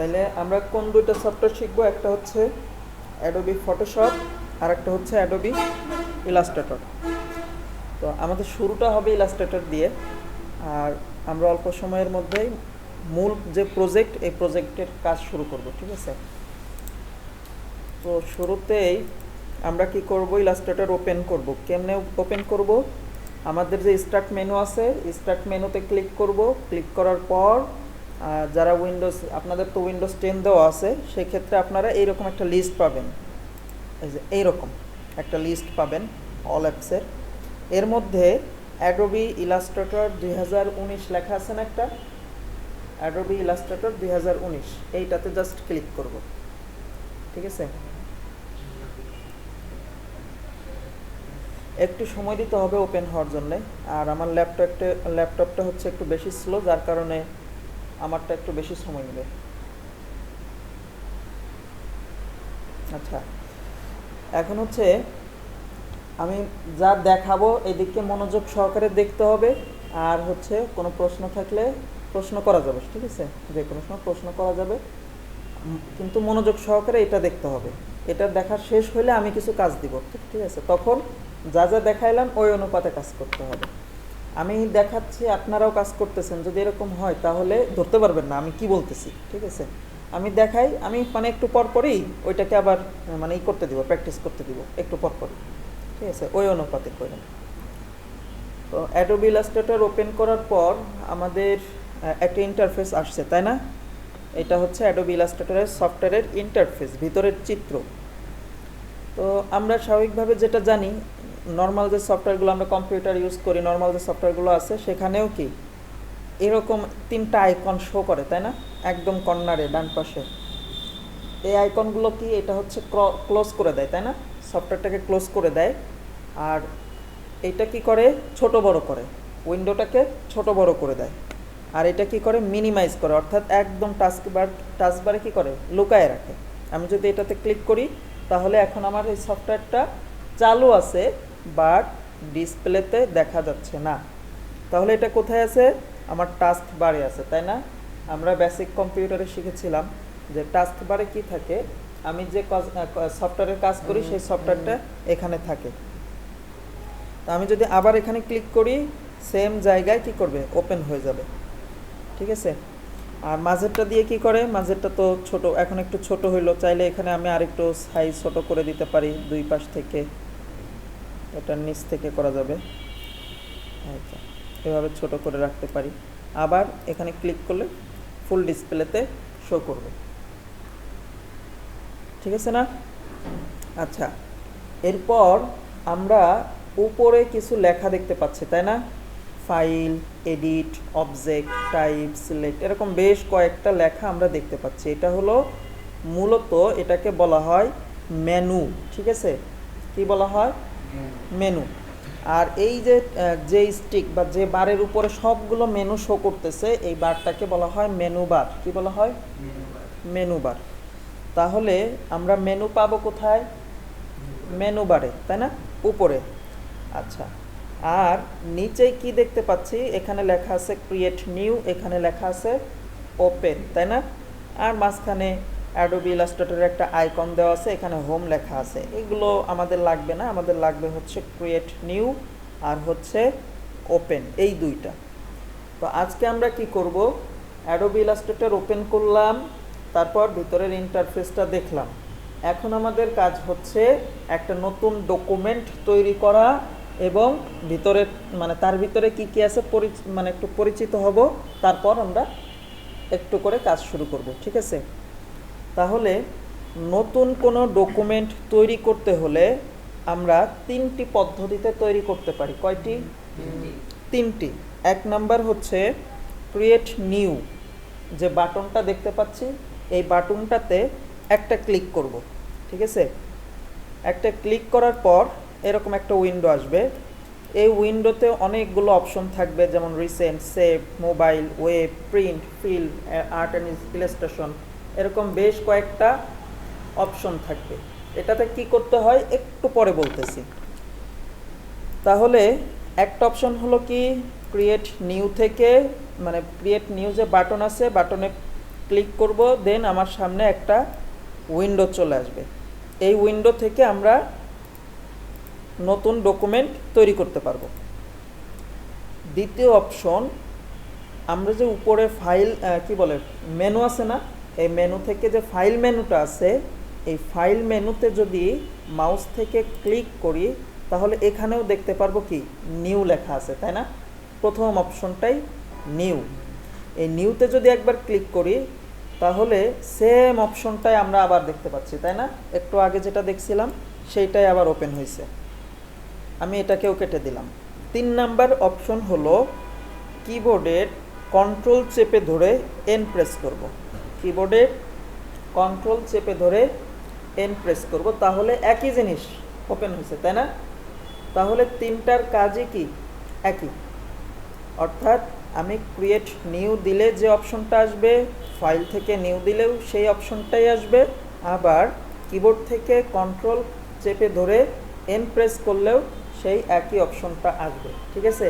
তাইলে আমরা কোন দুইটা সফটওয়্যার শিখবো? একটা হচ্ছে অ্যাডোবি ফটোশপ আর একটা হচ্ছে অ্যাডোবি ইলাস্ট্রেটর। তো আমাদের শুরুটা হবে ইলাস্ট্রেটর দিয়ে, আর আমরা অল্প সময়ের মধ্যেই মূল যে প্রজেক্ট, এই প্রজেক্টের কাজ শুরু করব। ঠিক আছে? তো শুরুতেই আমরা কি করব, ইলাস্ট্রেটর ওপেন করব। কেমনে ওপেন করব? আমাদের যে স্টার্ট মেনু আছে, স্টার্ট মেনুতে ক্লিক করব। ক্লিক করার পর যারা উইন্ডোজ, আপনাদের তো উইন্ডোজ 10 দেওয়া আছে, সেক্ষেত্রে আপনারা এইরকম একটা লিস্ট পাবেন। এই যে এইরকম একটা লিস্ট পাবেন অল অ্যাপসের। এর মধ্যে অ্যাডোবি ইলাস্ট্রেটর 2019 লেখা আছে না একটা, অ্যাডোবি ইলাস্ট্রেটর 2019, এইটাতে জাস্ট ক্লিক করব। ঠিক আছে? একটু সময় দিতে হবে ওপেন হওয়ার জন্যে, আর আমার ল্যাপটপটা হচ্ছে একটু বেশি স্লো, যার কারণে আমারটা একটু বেশি সময় নেবে। আচ্ছা, এখন হচ্ছে আমি যা দেখাবো এদিকে মনোযোগ সহকারে দেখতে হবে, আর হচ্ছে কোনো প্রশ্ন থাকলে প্রশ্ন করা যাবে। ঠিক আছে? যে কোনো সময় প্রশ্ন করা যাবে, কিন্তু মনোযোগ সহকারে এটা দেখতে হবে। এটা দেখা শেষ হলে আমি কিছু কাজ দিব। ঠিক আছে? তখন যা যা দেখাইলাম ওই অনুপাতে কাজ করতে হবে। আমি দেখাচ্ছি, আপনারাও কাজ করতেছেন, যদি এরকম হয় তাহলে ধরতে পারবেন না আমি কি বলতেছি। ঠিক আছে? আমি দেখাই, আমি মানে একটু পরপরই ওইটাকে আবার মানে করতে দিব, প্র্যাকটিস করতে দিব একটু পরপরই। ঠিক আছে? ওই অনুপাতে করেন। তো অ্যাডোবি ইলাস্ট্রেটর ওপেন করার পর আমাদের একটা ইন্টারফেস আসছে, তাই না? এটা হচ্ছে অ্যাডোবি ইলাস্ট্রেটরের সফটওয়্যারের ইন্টারফেস, ভিতরের চিত্র। তো আমরা স্বাভাবিকভাবে যেটা জানি, নর্মাল যে সফটওয়্যারগুলো আমরা কম্পিউটার ইউজ করি, নর্মাল যে সফটওয়্যারগুলো আছে, সেখানেও কি এরকম তিনটা আইকন শো করে, তাই না? একদম কর্নারে ডান পাশে এই আইকনগুলো কি, এটা হচ্ছে ক্লোজ করে দেয়, তাই না? সফটওয়্যারটাকে ক্লোজ করে দেয়। আর এটা কি করে, ছোট বড় করে, উইন্ডোটাকে ছোট বড় করে দেয়। আর এটা কি করে, মিনিমাইজ করে, অর্থাৎ একদম টাস্কবারে কি করে, লুকায় রাখে। আমি যদি এটাতে ক্লিক করি, তাহলে এখন আমার এই সফটওয়্যারটা চালু আছে, বাট ডিসপ্লেতে দেখা যাচ্ছে না। তাহলে এটা কোথায় আছে? আমার টাস্ক বারে আছে, তাই না? আমরা বেসিক কম্পিউটারে শিখেছিলাম যে টাস্ক বারে কি থাকে, আমি যে সফটওয়্যারের কাজ করি সেই সফটওয়্যারটা এখানে থাকে। তো আমি যদি আবার এখানে ক্লিক করি, সেম জায়গায় কি করবে, ওপেন হয়ে যাবে। ঠিক আছে? আর মাঝেরটা দিয়ে কি করে, মাঝেরটা তো ছোট, এখন একটু ছোট হইলো, চাইলে এখানে আমি আরেকটু সাইজ ছোট করে দিতে পারি, দুই পাশ থেকে, এটার নিচ থেকে করা যাবে। আচ্ছা, এভাবে ছোট করে রাখতে পারি। আবার এখানে ক্লিক করলে ফুল ডিসপ্লেতে শো করবে। ঠিক আছে না? আচ্ছা, এরপর আমরা উপরে কিছু লেখা দেখতে পাচ্ছি, তাই না? File, edit, object, type, select, এরকম বেশ কয়েকটা লেখা আমরা দেখতে পাচ্ছি। এটা হলো মূলত, এটাকে বলা হয় মেনু। ঠিক আছে? কি বলা হয়? মেনু। আর এই যে স্টিক বা যে বারের উপরে সবগুলো মেনু শো করতেছে, এই বারটাকে বলা হয় মেনু বার। কি বলা হয়? Menu bar. তাহলে আমরা মেনু পাবো কোথায়? মেনু বারে, তাই না? উপরে। আচ্ছা, আর নিচে কি দেখতে পাচ্ছি, এখানে লেখা আছে ক্রিয়েট নিউ, এখানে লেখা আছে ওপেন, তাই না? আর মাঝখানে অ্যাডোবি ইলাস্ট্রেটরের একটা আইকন দেওয়া আছে, এখানে হোম লেখা আছে। এগুলো আমাদের লাগবে না, আমাদের লাগবে হচ্ছে ক্রিয়েট নিউ আর হচ্ছে ওপেন, এই দুইটা। তো আজকে আমরা কি করব, অ্যাডোবি ইলাস্ট্রেটর ওপেন করলাম, তারপর ভিতরের ইন্টারফেসটা দেখলাম। এখন আমাদের কাজ হচ্ছে একটা নতুন ডকুমেন্ট তৈরি করা, এবং ভিতরে মানে তার ভিতরে কি কি আছে মানে একটু পরিচিত হব, তারপর আমরা একটু করে কাজ শুরু করব। ঠিক আছে? তাহলে নতুন কোনো ডকুমেন্ট তৈরি করতে হলে আমরা তিনটি পদ্ধতিতে তৈরি করতে পারি। কয়টি? তিনটি। এক নাম্বার হচ্ছে ক্রিয়েট নিউ, যে বাটনটা দেখতে পাচ্ছি, এই বাটনটাতে একটা ক্লিক করব। ঠিক আছে? একটা ক্লিক করার পর এরকম একটা উইন্ডো আসবে। এই উইন্ডোতে অনেকগুলো অপশন থাকবে, যেমন recent, save, mobile, web, print, fill, art and illustration, এরকম বেশ কয়েকটা অপশন থাকবে। এটাতে কি করতে হয় একটু পরে বলতেছি। তাহলে একটা অপশন হলো কি, ক্রিয়েট নিউ থেকে, মানে ক্রিয়েট নিউ যে বাটন আছে, বাটনে ক্লিক করব, দেন আমার সামনে একটা উইন্ডো চলে আসবে। এই উইন্ডো থেকে আমরা নতুন ডকুমেন্ট তৈরি করতে পারবো। দ্বিতীয় অপশন, আমরা যে উপরে ফাইল কি বলে মেনু আছে না, এই মেনু থেকে যে ফাইল মেনুটা আছে, এই ফাইল মেনুতে যদি মাউস থেকে ক্লিক করি তাহলে এখানেও দেখতে পারবো কি নিউ লেখা আছে, তাই না? প্রথম অপশনটাই নিউ। এই নিউতে যদি একবার ক্লিক করি তাহলে সেম অপশনটাই আমরা আবার দেখতে পাচ্ছি, তাই না? একটু আগে যেটা দেখছিলাম সেইটাই আবার ওপেন হয়েছে। আমি এটাকেও কেটে দিলাম। 3 নাম্বার অপশন হলো কিবোর্ডের কন্ট্রোল চেপে ধরে এন প্রেস করব। কিবোর্ডের কন্ট্রোল চেপে ধরে এন প্রেস করব, তাহলে একই জিনিস ওপেন হয়েছে, তাই না? তাহলে তিনটার কাজই কি একই, অর্থাৎ আমি ক্রিয়েট নিউ দিলে যে অপশনটা আসবে, ফাইল থেকে নিউ দিলেও সেই অপশনটাই আসবে, আবার কিবোর্ড থেকে কন্ট্রোল চেপে ধরে এন প্রেস করলেও সেই একই অপশনটা আসবে, ঠিক আছে?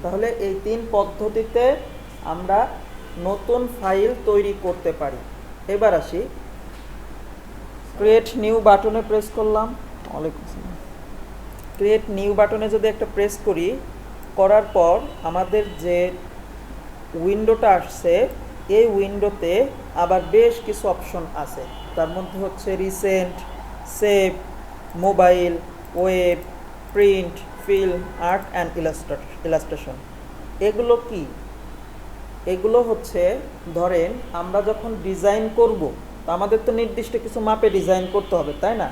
তাহলে এই 3 পদ্ধতিতে আমরা নতুন ফাইল তৈরি করতে পারি। এবার আসি, ক্রিয়েট নিউ বাটনে প্রেস করলাম। ওয়ালাইকুম আসসালাম। ক্রিয়েট নিউ বাটনে যদি একটা প্রেস করি, করার পর আমাদের যে উইন্ডোটা আসছে এই উইন্ডোতে আবার বেশ কিছু অপশন আছে। তার মধ্যে হচ্ছে recent, save, mobile, web, print, film, art and illustration. এগুলো কি? এগুলো হচ্ছে ধরেন আমরা যখন ডিজাইন করব, তো আমাদের তো নির্দিষ্ট কিছু মাপে ডিজাইন করতে হবে, তাই না?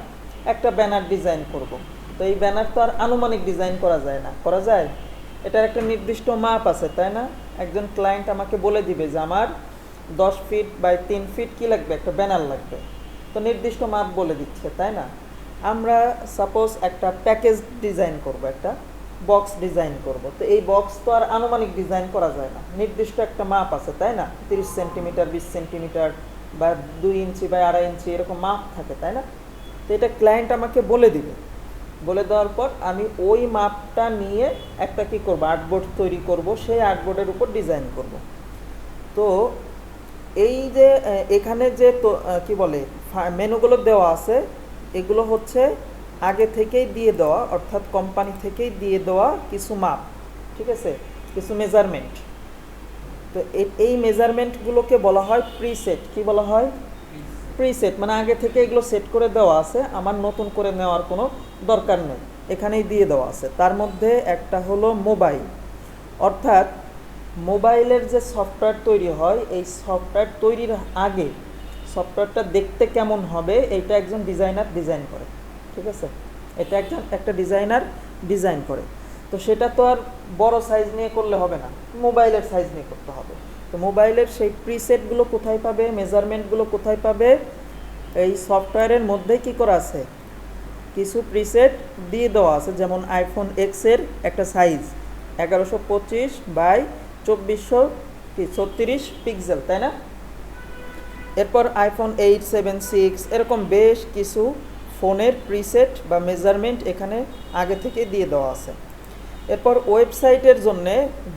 একটা ব্যানার ডিজাইন করব, তো এই ব্যানার তো আর আনুমানিক ডিজাইন করা যায় না, করা যায়? এটার একটা নির্দিষ্ট মাপ আছে, তাই না? একজন ক্লায়েন্ট আমাকে বলে দিবে যে আমার 10 ফিট বাই 3 ফিট কি লাগবে, একটা ব্যানার লাগবে, তো নির্দিষ্ট মাপ বলে দিচ্ছে, তাই না? আমরা সাপোজ একটা প্যাকেজ ডিজাইন করব, একটা বক্স ডিজাইন করব, তো এই বক্স তো আর আনুমানিক ডিজাইন করা যায় না, নির্দিষ্ট একটা মাপ আছে, তাই না? 30 সেন্টিমিটার, 20 সেন্টিমিটার বা 2 ইঞ্চি বা 2.5 ইঞ্চি এরকম মাপ থাকে, তাই না? তো এটা ক্লায়েন্ট আমাকে বলে দিবে, বলে দেওয়ার পর আমি ওই মাপটা নিয়ে একটা কি করব, আর্টবোর্ড তৈরি করব, সেই আর্টবোর্ডের উপর ডিজাইন করব। তো এই যে এখানে যে কি বলে মেনুগুলো দেওয়া আছে, এগুলো হচ্ছে আগে থেকেই দিয়ে দেওয়া, অর্থাৎ কোম্পানি থেকেই দিয়ে দেওয়া কিছু মাপ, ঠিক আছে, কিছু মেজারমেন্ট। তো এই মেজারমেন্টগুলোকে বলা হয় প্রিসেট। কি বলা হয়? প্রিসেট, মানে আগে থেকে এগুলো সেট করে দেওয়া আছে, আমার নতুন করে নেওয়ার কোনো দরকার নেই, এখানেই দিয়ে দেওয়া আছে। তার মধ্যে একটা হলো মোবাইল, অর্থাৎ মোবাইলের যে সফটওয়্যার তৈরি হয়, এই সফটওয়্যার তৈরির আগে সফটওয়্যারটা দেখতে কেমন হবে এইটা একজন ডিজাইনার ডিজাইন করে, ঠিক আছে? এটা একটা ডিজাইনার ডিজাইন করে। তো সেটা তো আর বড় সাইজ নিয়ে করলে হবে না, মোবাইলের সাইজ নিয়ে করতে হবে। তো মোবাইলের সেই প্রিসেটগুলো কোথায় পাবে, মেজারমেন্টগুলো কোথায় পাবে? এই সফটওয়্যারের মধ্যে কি করা আছে, কিছু প্রিসেট দিয়ে দেওয়া আছে। যেমন আইফোন এক্সের একটা সাইজ 1125 বাই 2436 পিক্সেল, তাই না? এরপর আইফোন 8, 7, 6 এরকম বেশ কিছু ফোনের প্রিসেট বা মেজারমেন্ট এখানে আগে থেকে দিয়ে দেওয়া আছে। এরপর ওয়েবসাইটের জন্য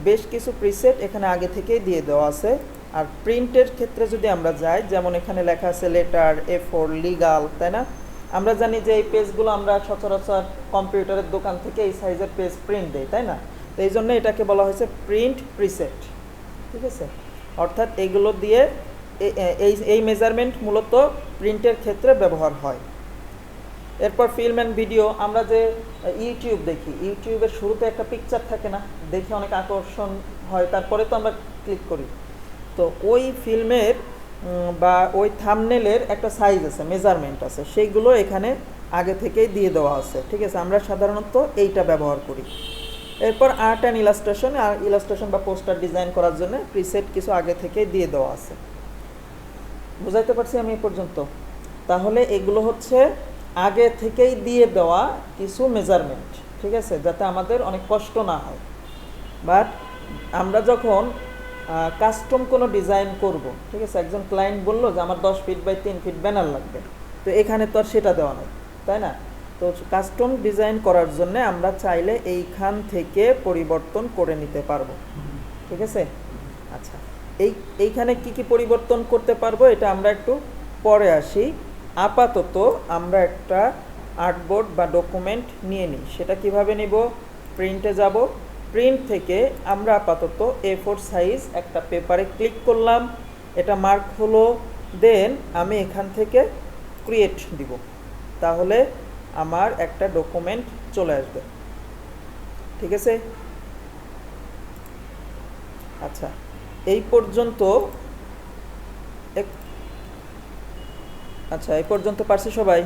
বেশ কিছু প্রিসেট এখানে আগে থেকেই দিয়ে দেওয়া আছে। আর প্রিন্টের ক্ষেত্রে যদি আমরা যাই, যেমন এখানে লেখা আছে লেটার, A4, লিগাল, তাই না? আমরা জানি যে এই পেজগুলো আমরা সচরাচর কম্পিউটারের দোকান থেকে এই সাইজের পেজ প্রিন্ট দেই, তাই না? তো এই জন্য এটাকে বলা হয়েছে প্রিন্ট প্রিসেট, ঠিক আছে? অর্থাৎ এগুলো দিয়ে এই মেজারমেন্ট মূলত প্রিন্টের ক্ষেত্রে ব্যবহার হয়। এরপর ফিল্ম অ্যান্ড ভিডিও, আমরা যে ইউটিউব দেখি, ইউটিউবের শুরুতে একটা পিকচার থাকে না, দেখে অনেক আকর্ষণ হয়, তারপরে তো আমরা ক্লিক করি। তো ওই ফিল্মের বা ওই থাম্বনেলের একটা সাইজ আছে, মেজারমেন্ট আছে, সেইগুলো এখানে আগে থেকেই দিয়ে দেওয়া আছে, ঠিক আছে? আমরা সাধারণত এইটা ব্যবহার করি। এরপর আর্ট অ্যান্ড ইলাস্ট্রেশন বা পোস্টার ডিজাইন করার জন্য প্রিসেট কিছু আগে থেকেই দিয়ে দেওয়া আছে। বুঝাইতে পারছি আমি এ পর্যন্ত? তাহলে এগুলো হচ্ছে আগে থেকেই দিয়ে দেওয়া কিছু মেজারমেন্ট, ঠিক আছে, যাতে আমাদের অনেক কষ্ট না হয়। বাট আমরা যখন কাস্টম কোনো ডিজাইন করব, ঠিক আছে, একজন ক্লায়েন্ট বললো যে আমার 10 ফিট বাই 3 ফিট ব্যানার লাগবে, তো এখানে তো আর সেটা দেওয়া নেই, তাই না? তো কাস্টম ডিজাইন করার জন্য আমরা চাইলে এইখান থেকে পরিবর্তন করে নিতে পারবো, ঠিক আছে? আচ্ছা, এইখানে কি পরিবর্তন করতে পারবো এটা আমরা একটু পরে আসি। আপাতত আমরা একটা আর্টবোর্ড বা ডকুমেন্ট নিয়ে নিই। সেটা কিভাবে নিব? প্রিন্টে যাব, প্রিন্ট থেকে আমরা আপাতত A4 সাইজ একটা পেপারে ক্লিক করলাম, এটা মার্ক হলো। দেন আমি এখান থেকে ক্রিয়েট দিব, তাহলে আমার একটা ডকুমেন্ট চলে আসবে। ঠিক আছে? আচ্ছা, এই পর্যন্ত এই পর্যন্ত পারছি সবাই?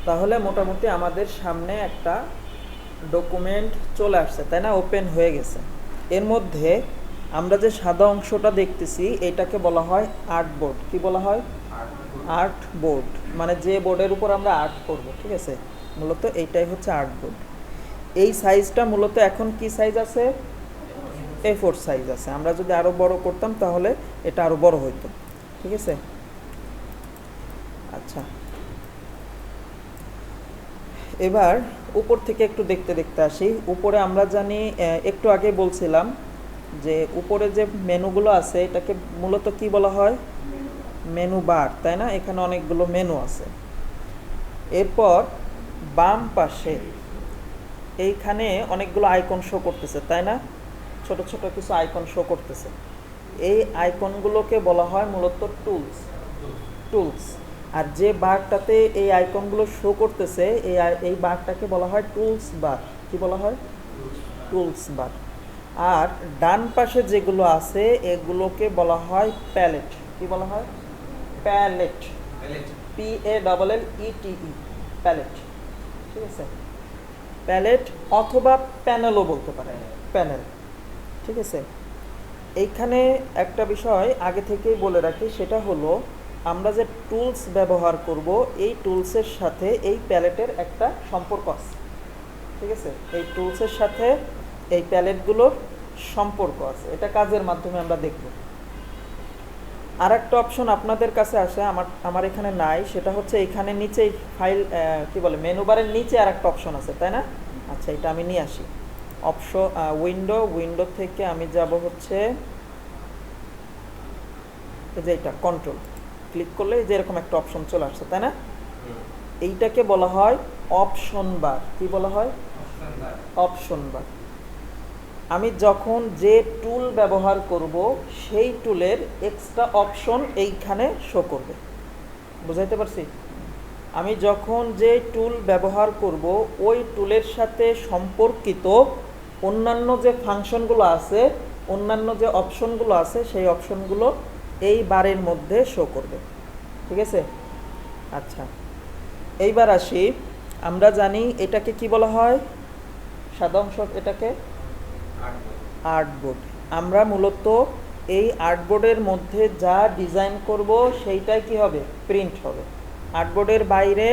তাহলে মোটামুটি আমাদের সামনে একটা ডকুমেন্ট চলে আসছে, তাই না? ওপেন হয়ে গেছে। এর মধ্যে আমরা যে সাদা অংশটা দেখতেছি এটাকে বলা হয় আর্টবোর্ড। কি বলা হয়? আর্টবোর্ড, মানে যে বোর্ডের উপর আমরা আর্ট করব। ঠিক আছে, মূলত এইটাই হচ্ছে আর্টবোর্ড। এই সাইজটা মূলত এখন কি সাইজ আছে? A4 সাইজ আছে। আমরা যদি আরো বড় করতাম তাহলে এটা আরো বড় হইতো। ঠিক আছে? আচ্ছা, এবার উপর থেকে একটু দেখতে দেখতে আসি। উপরে আমরা জানি, একটু আগে বলছিলাম যে উপরে যে মেনুগুলো আছে এটাকে মূলত কি বলা হয়? মেনু বার, তাই না? এখানে অনেকগুলো মেনু আছে। এরপর বাম পাশে এইখানে অনেকগুলো আইকন শো করতেছে, তাই না? ছোট ছোট কিছু আইকন শো করতেছে। এই আইকনগুলোকে বলা হয় মূলত টুলস। আর যে বারটাতে এই আইকনগুলো শো করতেছে এই বারটাকে বলা হয় টুলস বার। কি বলা হয়? টুলস বার। আর ডান পাশে যেগুলো আছে এগুলোকে বলা হয় প্যালেট। কি বলা হয়? প্যালেট। PALLETE, palette. ঠিক আছে? প্যালেট অথবা প্যানেলও বলতে পারে, প্যানেল। ঠিক আছে? এইখানে একটা বিষয় আগে থেকেই বলে রাখি, সেটা হলো আমরা যে টুলস ব্যবহার করব এই টুলসের সাথে এই প্যালেটের একটা সম্পর্ক আছে। ঠিক আছে? এই টুলসের সাথে এই প্যালেটগুলোর সম্পর্ক আছে, এটা কাজের মাধ্যমে আমরা দেখব। আর একটা অপশন আপনাদের কাছে আসে, আমার এখানে নাই, সেটা হচ্ছে এখানে নিচে ফাইল কি বলে মেনু বারের নিচে আর একটা অপশন আছে, তাই না? আচ্ছা, এটা আমি নিয়ে আসি। অপশন উইন্ডো থেকে আমি যাব হচ্ছে এই যে এটা কন্ট্রোল ক্লিক করলে যে এরকম একটা অপশন চলে আসছে, তাই না? এইটাকে বলা হয় অপশন বার। কি বলা হয়? অপশন বার। আমি যখন যে টুল ব্যবহার করব সেই টুলের এক্সট্রা অপশন এইখানে শো করবে। বুঝাইতে পারছি? আমি যখন যে টুল ব্যবহার করব ওই টুলের সাথে সম্পর্কিত অন্যান্য যে ফাংশনগুলো আছে, অন্যান্য যে অপশনগুলো আছে সেই অপশনগুলো এই বারের মধ্যে শো করবে। ঠিক আছে? আচ্ছা, এইবার আসি। আমরা জানি এটাকে কি বলা হয়? সাদা অংশ এটাকে আর্টবোর্ড। আমরা মূলত এই আর্টবোর্ডের মধ্যে যা ডিজাইন করব সেইটাই কি হবে? প্রিন্ট হবে। আর্টবোর্ডের বাইরে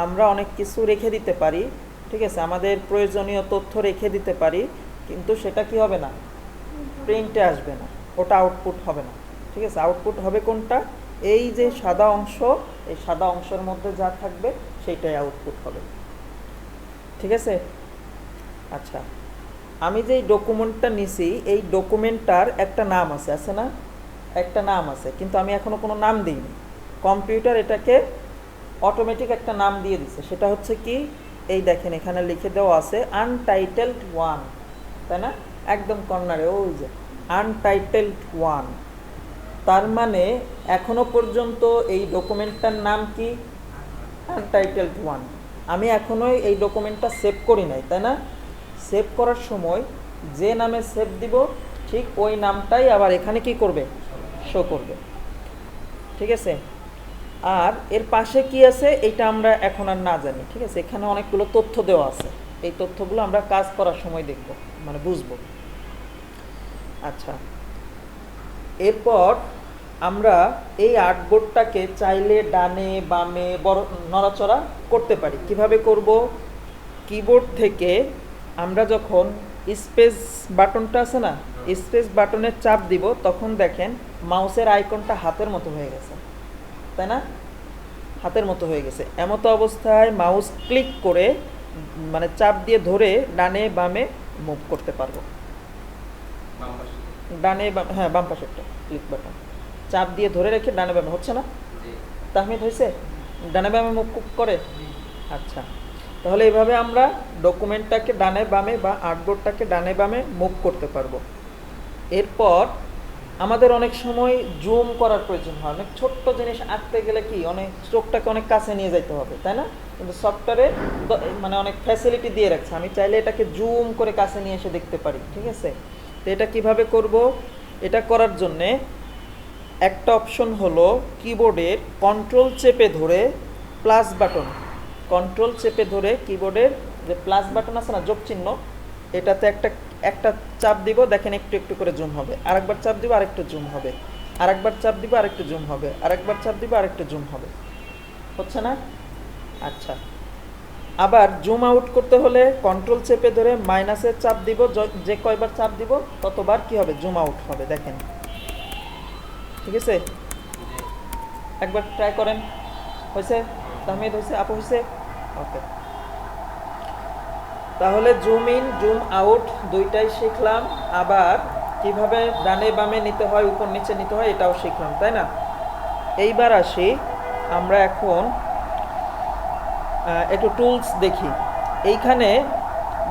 আমরা অনেক কিছু রেখে দিতে পারি। ঠিক আছে? আমাদের প্রয়োজনীয় তথ্য রেখে দিতে পারি, কিন্তু সেটা কি হবে না? প্রিন্টে আসবে না, ওটা আউটপুট হবে না। ঠিক আছে? আউটপুট হবে কোনটা? এই যে সাদা অংশ, এই সাদা অংশের মধ্যে যা থাকবে সেইটাই আউটপুট হবে। ঠিক আছে? আচ্ছা, আমি যে ডকুমেন্টটা নিছি এই ডকুমেন্টটার একটা নাম আছে, আছে না? একটা নাম আছে, কিন্তু আমি এখনো কোনো নাম দিইনি। কম্পিউটার এটাকে অটোমেটিক একটা নাম দিয়ে দিছে। সেটা হচ্ছে কি, এই দেখেন এখানে লিখে দেওয়া আছে আনটাইটেলড 1, তাই না? একদম কর্নারে ওই যে আনটাইটেলড 1। তার মানে এখনো পর্যন্ত এই ডকুমেন্টটার নাম কি? আনটাইটেলড 1। আমি এখনো এই ডকুমেন্টটা সেভ করি নাই, তাই না? সেভ করার সময় যে নামে সেভ দিব ঠিক ওই নামটাই আবার এখানে কি করবে? শো করবে। ঠিক আছে? আর এর পাশে কি আছে এটা আমরা এখন আর না জানি। ঠিক আছে? এখানে অনেকগুলো তথ্য দেওয়া আছে, এই তথ্যগুলো আমরা কাজ করার সময় দেখব, মানে বুঝবো। আচ্ছা, এরপর আমরা এই আর্টবোর্ডটাকে চাইলে ডানে বামে বড় নড়াচড়া করতে পারি। কিভাবে করব? কিবোর্ড থেকে আমরা যখন স্পেস বাটনটা আছে না, স্পেস বাটনের চাপ দিব তখন দেখেন মাউসের আইকনটা হাতের মতো হয়ে গেছে, তাই না? হাতের মতো হয়ে গেছে। এমতো অবস্থায় মাউস ক্লিক করে মানে চাপ দিয়ে ধরে ডানে বামে মুভ করতে পারবো। ডানে হ্যাঁ বাম পাশেরটা ক্লিক বাটন চাপ দিয়ে ধরে রেখে ডানে বামে হচ্ছে না? তাহমিদ হয়েছে? ডানে বামে মুভ করে? আচ্ছা, তাহলে এইভাবে আমরা ডকুমেন্টটাকে ডানে বামে বা আর্টবোর্ডটাকে ডানে বামে মুভ করতে পারবো। এরপর আমাদের অনেক সময় জুম করার প্রয়োজন হয়, অনেক ছোট্ট জিনিস আঁকতে গেলে কি অনেক চোখটাকে অনেক কাছে নিয়ে যেতে হবে, তাই না? কিন্তু সফটওয়্যারে মানে অনেক ফ্যাসিলিটি দিয়ে রাখছে, আমি চাইলে এটাকে জুম করে কাছে নিয়ে এসে দেখতে পারি, ঠিক আছে? তো এটা কিভাবে করব? এটা করার জন্যে একটা অপশন হলো কিবোর্ডের কন্ট্রোল চেপে ধরে প্লাস বাটন, কন্ট্রোল চেপে ধরে কিবোর্ডের যে প্লাস বাটন আছে না যোগ চিহ্ন, এটাতে একটা একটা চাপ দিব, দেখেন একটু একটু করে জুম হবে, আরেকবার চাপ দিব আরেকটু জুম হবে, আরেকবার চাপ দিব আরেকটু জুম হবে, আরেকবার চাপ দিব আরেকটু জুম হবে, হচ্ছে না? আচ্ছা, আবার জুম আউট করতে হলে কন্ট্রোল চেপে ধরে মাইনাসের চাপ দিব, যে কয়বার চাপ দিব ততবার কি হবে জুম আউট হবে, দেখেন ঠিক আছে? একবার ট্রাই করেন, হয়েছে? তাহমিদ হয়েছে? আপু হয়েছে? ওকে, তাহলে জুম ইন জুম আউট দুইটাই শিখলাম, আবার কিভাবে ডানে বামে নিতে হয় উপর নিচে নিতে হয় এটাও শিখলাম, তাই না? এইবার আসি আমরা এখন একটু টুলস দেখি। এইখানে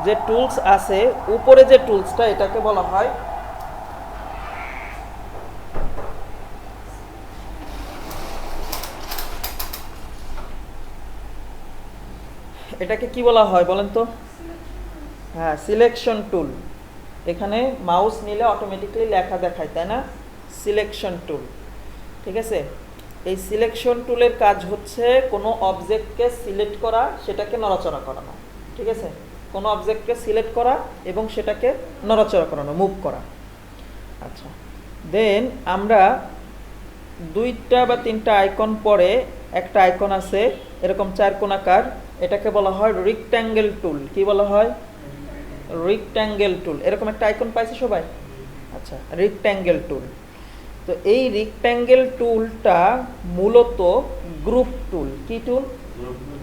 যে টুলস আছে উপরে যে টুলসটা এটাকে বলা হয় এটাকে কি বলা হয় বলেন তো? হ্যাঁ, সিলেকশন টুল। এখানে মাউস নিলে অটোমেটিক্যালি লেখা দেখায়, তাই না? সিলেকশন টুল, ঠিক আছে? এই সিলেকশন টুলের কাজ হচ্ছে কোনো অবজেক্টকে সিলেক্ট করা, সেটাকে নড়াচড়া করানো, ঠিক আছে? কোনো অবজেক্টকে সিলেক্ট করা এবং সেটাকে নড়াচড়া করানো, মুভ করা। আচ্ছা, দেন আমরা দুইটা বা তিনটা আইকন পরে একটা আইকন আছে এরকম চারকোণাকার, এটাকে বলা হয় রেক্ট্যাঙ্গেল টুল। কি বলা হয়? রেক্ট্যাঙ্গেল টুল। এরকম একটা আইকন পাইছে সবাই? আচ্ছা, রেক্ট্যাঙ্গেল টুল। তো এই রেক্ট্যাঙ্গেল টুলটা মূলত গ্রুপ টুল। কি টুল?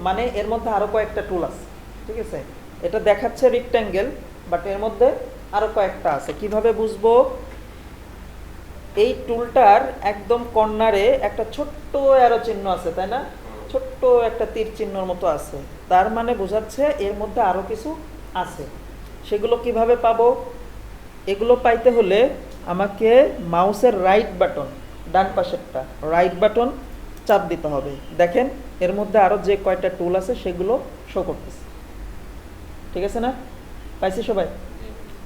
মানে এর মধ্যে আরো কয়েকটা টুল আছে, ঠিক আছে? এটা দেখাচ্ছে রেক্ট্যাঙ্গেল, বাট এর মধ্যে আরো কয়েকটা আছে। কিভাবে বুঝবো? এই টুলটার একদম কর্নারে একটা ছোট্ট অ্যারো চিহ্ন আছে, তাই না? ছোট্ট একটা তীর চিহ্নর মতো আছে, তার মানে বোঝাচ্ছে এর মধ্যে আরো কিছু আছে। সেগুলো কিভাবে পাবো? এগুলো পাইতে হলে আমাকে মাউসের রাইট বাটন, ডান পাশেরটা রাইট বাটন চাপ দিতে হবে। দেখেন এর মধ্যে আরো যে কয়টা টুল আছে সেগুলো শো করতেছে, ঠিক আছে না? পাইছি সবাই?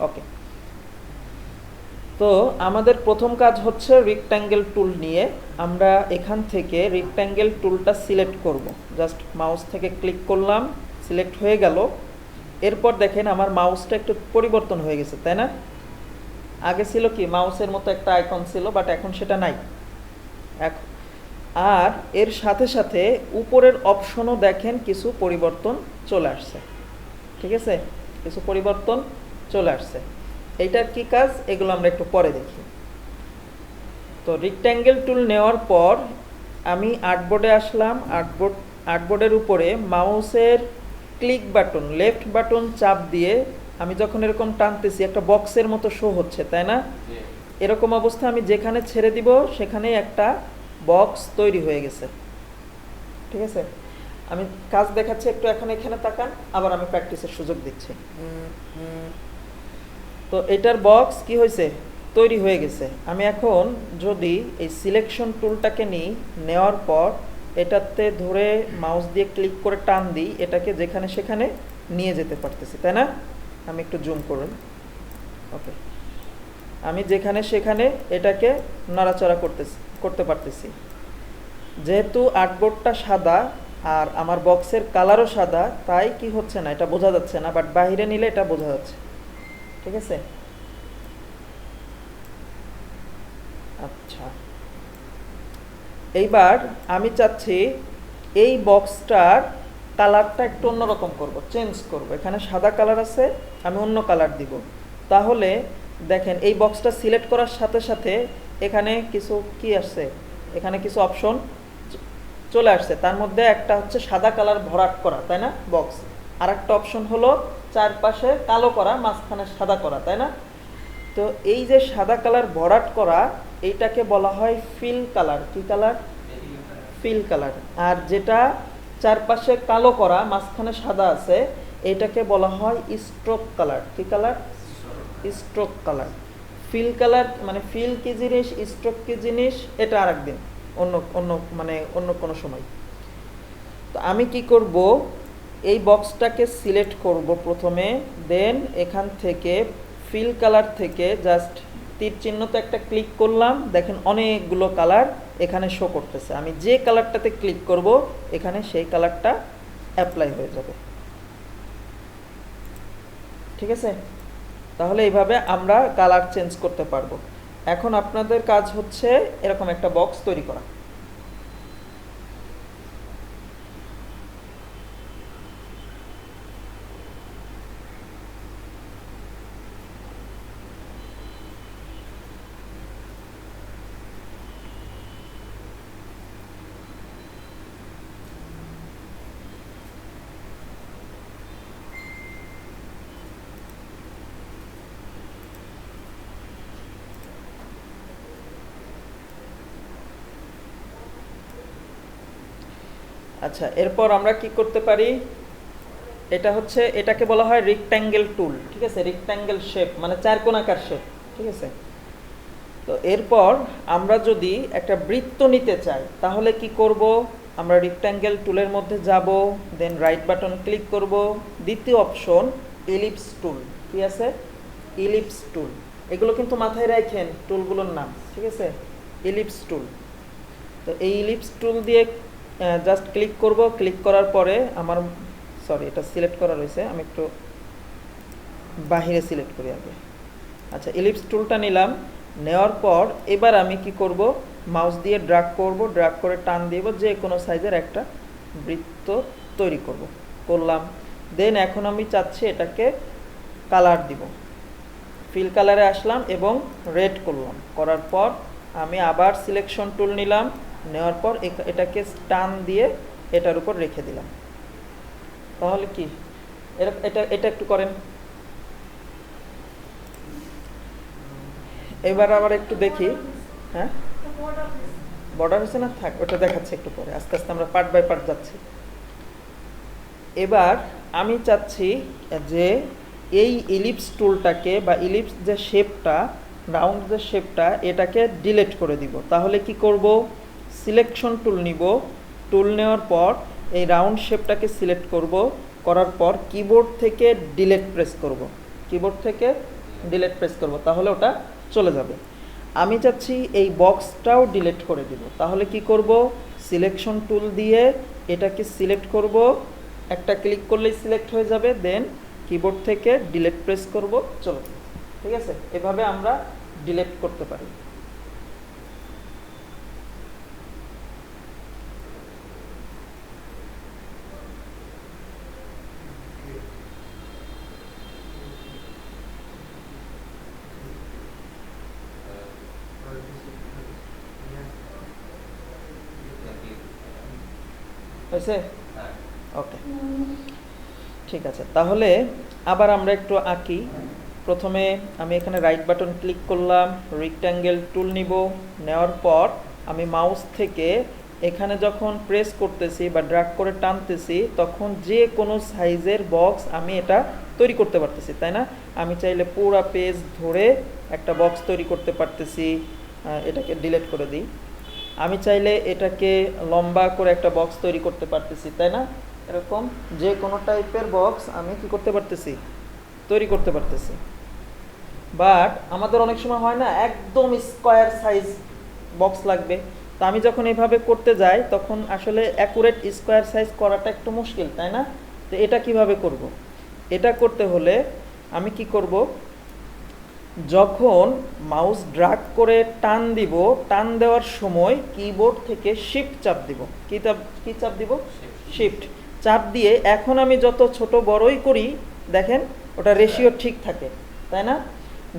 ওকে, তো আমাদের প্রথম কাজ হচ্ছে রেক্ট্যাঙ্গেল টুল নিয়ে আমরা এখান থেকে রেক্ট্যাঙ্গেল টুলটা সিলেক্ট করব। জাস্ট মাউস থেকে ক্লিক করলাম, সিলেক্ট হয়ে গেল। এরপর দেখেন আমার মাউসটা একটু পরিবর্তন হয়ে গেছে, তাই না? আগে ছিল কি মাউসের মতো একটা আইকন ছিল, বাট এখন সেটা নাই। আর এর সাথে সাথে উপরের অপশনও দেখেন কিছু পরিবর্তন চলে আসছে, ঠিক আছে? কিছু পরিবর্তন চলে আসছে। এইটার কি কাজ এগুলো আমরা একটু পরে দেখি। তো রেক্ট্যাঙ্গেল টুল নেওয়ার পর আমি আর্টবোর্ডে আসলাম। আর্টবোর্ডের উপরে মাউসের ক্লিক বাটন, লেফট বাটন চাপ দিয়ে আমি যখন এরকম টানতেছি একটা বক্সের মতো শো হচ্ছে, তাই না? এরকম অবস্থা আমি যেখানে ছেড়ে দিব সেখানেই একটা বক্স তৈরি হয়ে গেছে, ঠিক আছে? আমি কাজ দেখাচ্ছি একটু, এখন এখানে তাকান, আবার আমি প্র্যাকটিসের সুযোগ দিচ্ছি। তো এটার বক্স কি হয়েছে? তৈরি হয়ে গেছে। আমি এখন যদি এই সিলেকশন টুলটাকে নিই, নেওয়ার পর এটাতে ধরে মাউস দিয়ে ক্লিক করে টান দিই, এটাকে যেখানে সেখানে নিয়ে যেতে পারতেছি, তাই না? আমি একটু জুম করুন। ওকে, আমি যেখানে সেখানে এটাকে নড়াচড়া করতে পারতেছি। যেহেতু আর্টবোর্ডটা সাদা আর আমার বক্সের কালারও সাদা, তাই কি হচ্ছে না, এটা বোঝা যাচ্ছে না, বাট বাইরে নিলে এটা বোঝা যাচ্ছে, ঠিক আছে? আচ্ছা, এইবার আমি চাচ্ছি এই বক্সটার কালারটা একটু অন্যরকম করব, চেঞ্জ করব। এখানে সাদা কালার আছে, আমি অন্য কালার দিব। তাহলে দেখেন এই বক্সটা সিলেক্ট করার সাথে সাথে এখানে কিছু কি আসছে, এখানে কিছু অপশন চলে আসছে। তার মধ্যে একটা হচ্ছে সাদা কালার ভরাট করা, তাই না, বক্স। আর একটা অপশন হলো চারপাশে কালো করা, মাঝখানে সাদা করা, তাই না? তো এই যে সাদা কালার ভরাট করা, এইটাকে বলা হয় ফিল কালার। কি কালার? Fill colour. আর যেটা চারপাশে কালো করা, মাঝখানে সাদা আছে, এটাকে বলা হয় স্ট্রোক কালার। কি colour? Stroke colour. Fill colour মানে ফিল কি জিনিস, স্ট্রোক কি জিনিস, এটা আরেকদিন, অন্য অন্য মানে অন্য কোনো সময়। তো আমি কি করব, এই বক্সটাকে সিলেক্ট করব প্রথমে, দেন এখান থেকে ফিল কালার থেকে জাস্ট তীর চিহ্নতে একটা ক্লিক করলাম, দেখেন অনেকগুলো কালার এখানে শো করতেছে। আমি যে কালারটাতে ক্লিক করব এখানে সেই কালারটা অ্যাপ্লাই হয়ে যাবে। ঠিক আছে? তাহলে এইভাবে আমরা কালার চেঞ্জ করতে পারবো। এখন আপনাদের কাজ হচ্ছে এরকম একটা বক্স তৈরি করা। আচ্ছা, এরপর আমরা কি করতে পারি, এটা হচ্ছে, এটাকে বলা হয় রেক্ট্যাঙ্গেল টুল। ঠিক আছে? রেক্ট্যাঙ্গেল শেপ মানে চারকোণাকার শেপ। ঠিক আছে? তো এরপর আমরা যদি একটা বৃত্ত নিতে চাই তাহলে কি করব, আমরা রেক্ট্যাঙ্গেল টুলের মধ্যে যাব, দেন রাইট বাটন ক্লিক করব, দ্বিতীয় অপশন ইলিপস টুল। কি আছে? ইলিপস টুল। এগুলো কিন্তু মাথায় রাখেন টুলগুলোর নাম। ঠিক আছে? ইলিপস টুল। তো এই ইলিপস টুল দিয়ে জাস্ট ক্লিক করব, ক্লিক করার পরে আমার, সরি এটা সিলেক্ট করা রয়েছে, আমি একটু বাহিরে সিলেক্ট করি আগে। আচ্ছা, ইলিপস টুলটা নিলাম, নেওয়ার পর এবার আমি কি করব, মাউস দিয়ে ড্র্যাগ করব, ড্র্যাগ করে টান দিব, যে কোনো সাইজের একটা বৃত্ত তৈরি করলাম। দেন এখন আমি চাচ্ছি এটাকে কালার দিব। ফিল কালারে আসলাম এবং রেড করলাম। করার পর আমি আবার সিলেকশন টুল নিলাম, নেওয়ার পর এটাকে টান দিয়ে এটার উপর রেখে দিলাম। তাহলে কি এটা এটা একটু করেন। এবার আবার একটু দেখি। হ্যাঁ, বর্ডার হচ্ছে না, থাক, ওটা দেখাচ্ছে একটু পরে, আস্তে আস্তে আমরা পার্ট বাই পার্ট যাচ্ছি। এবার আমি চাচ্ছি যে এই ইলিপস টুলটাকে বা ইলিপস যে শেপটা, রাউন্ড যে শেপটা, এটাকে ডিলিট করে দিব। তাহলে কি করব, সিলেকশন টুল নিব, টুল নেওয়ার পর এই রাউন্ড শেপটাকে সিলেক্ট করব, করার পর কিবোর্ড থেকে ডিলিট প্রেস করব, কিবোর্ড থেকে ডিলিট প্রেস করব, তাহলে ওটা চলে যাবে। আমি চাচ্ছি এই বক্সটাও ডিলিট করে দিব। তাহলে কি করব, সিলেকশন টুল দিয়ে এটাকে সিলেক্ট করব, একটা ক্লিক করলেই সিলেক্ট হয়ে যাবে, দেন কিবোর্ড থেকে ডিলিট প্রেস করব, চলো। ঠিক আছে? এভাবে আমরা ডিলিট করতে পারি। হয়েছে? ওকে, ঠিক আছে। তাহলে আবার আমরা একটু আঁকি। প্রথমে আমি এখানে রাইট বাটন ক্লিক করলাম, রেক্ট্যাঙ্গেল টুল নিব, নেওয়ার পর আমি মাউস থেকে এখানে যখন প্রেস করতেছি বা ড্র্যাগ করে টানতেছি তখন যে কোনো সাইজের বক্স আমি এটা তৈরি করতে পারতেছি, তাই না? আমি চাইলে পুরো পেজ ধরে একটা বক্স তৈরি করতে পারতেছি। এটাকে ডিলিট করে দিই। আমি চাইলে এটাকে লম্বা করে একটা বক্স তৈরি করতে পারতেছি, তাই না? এরকম যে কোনো টাইপের বক্স আমি কি করতে পারতেছি, তৈরি করতে পারতেছি। বাট আমাদের অনেক সময় হয় না, একদম স্কোয়ার সাইজ বক্স লাগবে। তো আমি যখন এভাবে করতে যাই তখন আসলে অ্যাকুরেট স্কোয়ার সাইজ করাটা একটু মুশকিল, তাই না? তো এটা কিভাবে করব? এটা করতে হলে আমি কি করব, যখন মাউস ড্র্যাগ করে টান দিব, টান দেওয়ার সময় কিবোর্ড থেকে শিফট চাপ দিব। কি চাপ দিব? শিফট চাপ দিয়ে এখন আমি যত ছোট বড়ই করি, দেখেন ওটা রেশিও ঠিক থাকে, তাই না?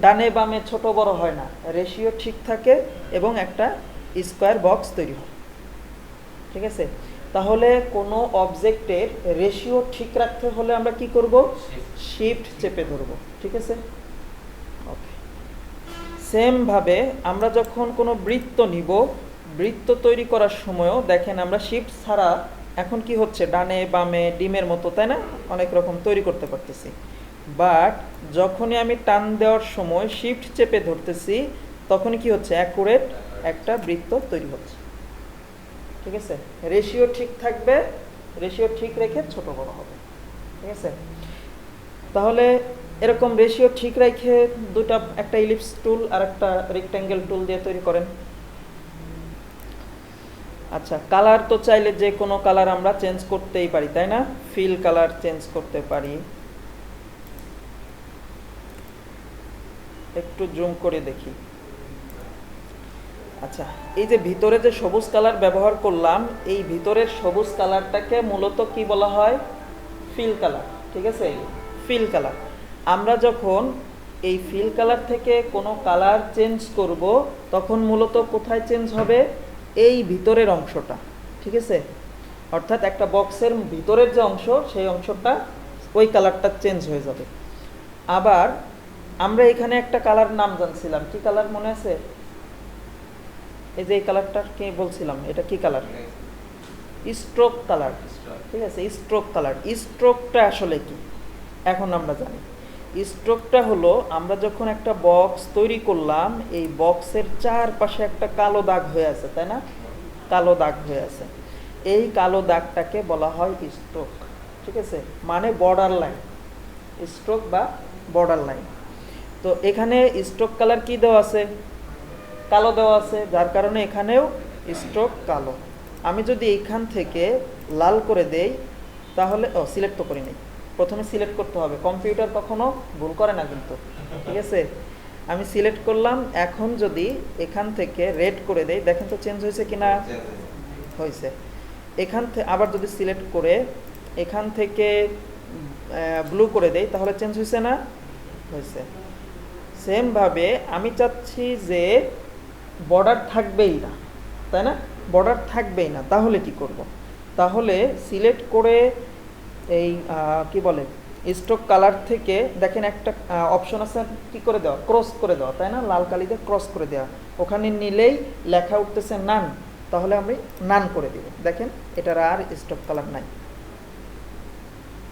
ডানে বামে ছোট বড় হয় না, রেশিও ঠিক থাকে এবং একটা স্কোয়ার বক্স তৈরি হয়। ঠিক আছে? তাহলে কোনো অবজেক্টের রেশিও ঠিক রাখতে হলে আমরা কি করব, শিফট চেপে ধরব। ঠিক আছে? ওকে। সেম ভাবে আমরা যখন কোনো বৃত্ত নিব, বৃত্ত তৈরি করার সময়ও দেখেন আমরা শিফট ছাড়া এখন কি হচ্ছে, ডানে বামে ডিমের মতো, তাই না, অনেক রকম তৈরি করতে পারতেছি। বাট যখনই আমি টান দেওয়ার সময় শিফট চেপে ধরতেছি, তখনই কি হচ্ছে, অ্যাকুরেট একটা বৃত্ত তৈরি হচ্ছে। ঠিক আছে, রেশিও ঠিক থাকবে, রেশিও ঠিক রেখে ছোট বড় হবে। ঠিক আছে, তাহলে এরকম রেশিও ঠিক রেখে দুটা, একটা ইলিপস টুল আর একটা রেক্ট্যাঙ্গেল টুল দিয়ে তৈরি করেন। আচ্ছা, কালার তো চাইলে যে কোনো কালার আমরা চেঞ্জ করতেই পারি, তাই না, ফিল কালার চেঞ্জ করতে পারি। একটু জুম করে দেখি। আচ্ছা, এই যে ভিতরে যে সবুজ কালার ব্যবহার করলাম, এই ভিতরের সবুজ কালারটাকে মূলত কি বলা হয়, ফিল কালার। ঠিক আছে, ফিল কালার। আমরা যখন এই ফিল কালার থেকে কোনো কালার চেঞ্জ করব, তখন মূলত কোথায় চেঞ্জ হবে, এই ভিতরের অংশটা। ঠিক আছে, অর্থাৎ একটা বক্সের ভিতরের যে অংশ, সেই অংশটা, ওই কালারটা চেঞ্জ হয়ে যাবে। আবার আমরা এখানে একটা কালার নাম জানছিলাম, কি কালার মনে আছে, এই যে এই কালারটা কি বলছিলাম, এটা কি কালার, স্ট্রোক কালার। ঠিক আছে, স্ট্রোক কালার। স্ট্রোকটা আসলে কি এখন আমরা জানি। স্ট্রোকটা হলো, আমরা যখন একটা বক্স তৈরি করলাম, এই বক্সের চারপাশে একটা কালো দাগ হয়ে আছে, তাই না, কালো দাগ হয়ে আছে, এই কালো দাগটাকে বলা হয় স্ট্রোক। ঠিক আছে, মানে বর্ডার লাইন, স্ট্রোক বা বর্ডার লাইন। তো এখানে স্ট্রোক কালার কি দেওয়া আছে, কালো দেওয়া আছে, যার কারণে এখানেও স্ট্রোক কালো। আমি যদি এইখান থেকে লাল করে দেই, তাহলে সিলেক্ট তো করি নাই, প্রথমে সিলেক্ট করতে হবে, কম্পিউটার কখনো ভুল করে না কিন্তু। ঠিক আছে, আমি সিলেক্ট করলাম, এখন যদি এখান থেকে রেড করে দেই, দেখেন তো চেঞ্জ হয়েছে কিনা, হয়েছে। এখান থেকে আবার যদি সিলেক্ট করে এখান থেকে ব্লু করে দেই, তাহলে চেঞ্জ হয়েছে না, হয়েছে। সেম ভাবে আমি চাচ্ছি যে বর্ডার থাকবেই না, তাই না, বর্ডার থাকবেই না, তাহলে কি করব, তাহলে সিলেক্ট করে এই কি বলে স্ট্রোক কালার থেকে দেখেন একটা অপশন আছে, কি করে দেওয়া, ক্রস করে দেওয়া, তাই না, লাল কালি দিয়ে ক্রস করে দেওয়া, ওখানে নিলেই লেখা উঠতেছে নান, তাহলে আমি নান করে দিব, দেখেন এটার আর স্ট্রোক কালার নাই।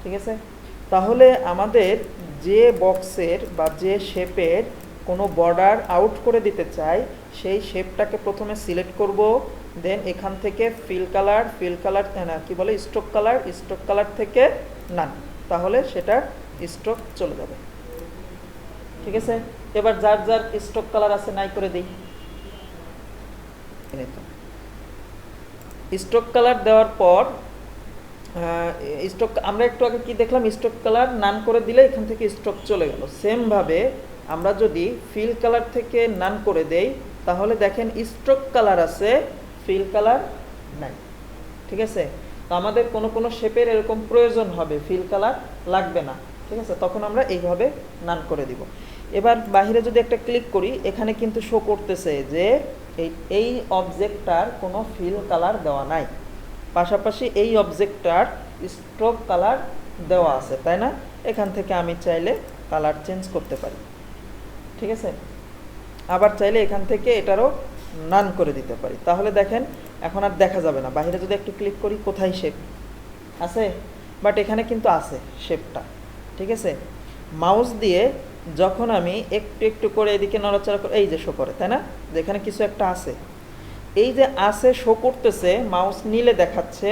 ঠিক আছে, তাহলে আমাদের যে বক্সের বা যে শেপের কোনো বর্ডার আউট করে দিতে চাই, সেই শেপটাকে প্রথমে সিলেক্ট করব, দেন এখান থেকে ফিল কালার, ফিল কালার না কি বলে স্ট্রোক কালার, স্ট্রোক কালার থেকে নান, তাহলে সেটা স্ট্রোক চলে যাবে। ঠিক আছে, এবার যার যার স্ট্রোক কালার আছে নাই করে দিই। স্ট্রোক কালার দেওয়ার পর স্ট্রোক আমরা একটু আগে কি দেখলাম, স্ট্রোক কালার নান করে দিলে এখান থেকে স্ট্রোক চলে গেল। সেম ভাবে আমরা যদি ফিল কালার থেকে নান করে দেই, তাহলে দেখেন স্ট্রোক কালার আছে, ফিল কালার নাই। ঠিক আছে, তো আমাদের কোনো কোনো শেপের এরকম প্রয়োজন হবে, ফিল কালার লাগবে না। ঠিক আছে, তখন আমরা এইভাবে নান করে দিব। এবার বাইরে যদি একটা ক্লিক করি, এখানে কিন্তু শো করতেছে যে এই অবজেক্টটার কোনো ফিল কালার দেওয়া নাই, পাশাপাশি এই অবজেক্টটার স্ট্রোক কালার দেওয়া আছে, তাই না, এখান থেকে আমি চাইলে কালার চেঞ্জ করতে পারি। ঠিক আছে, আবার চাইলে এখান থেকে এটারও নান করে দিতে পারি, তাহলে দেখেন এখন আর দেখা যাবে না। বাইরে যদি একটু ক্লিক করি, কোথায় শেপ আছে, বাট এখানে কিন্তু আছে শেপটা। ঠিক আছে, মাউস দিয়ে যখন আমি একটু একটু করে এদিকে নড়াচড়া করে, এই যে শো করে, তাই না, যেখানে কিছু একটা আছে, এই যে আছে শো করতেছে, মাউস নিলে দেখাচ্ছে,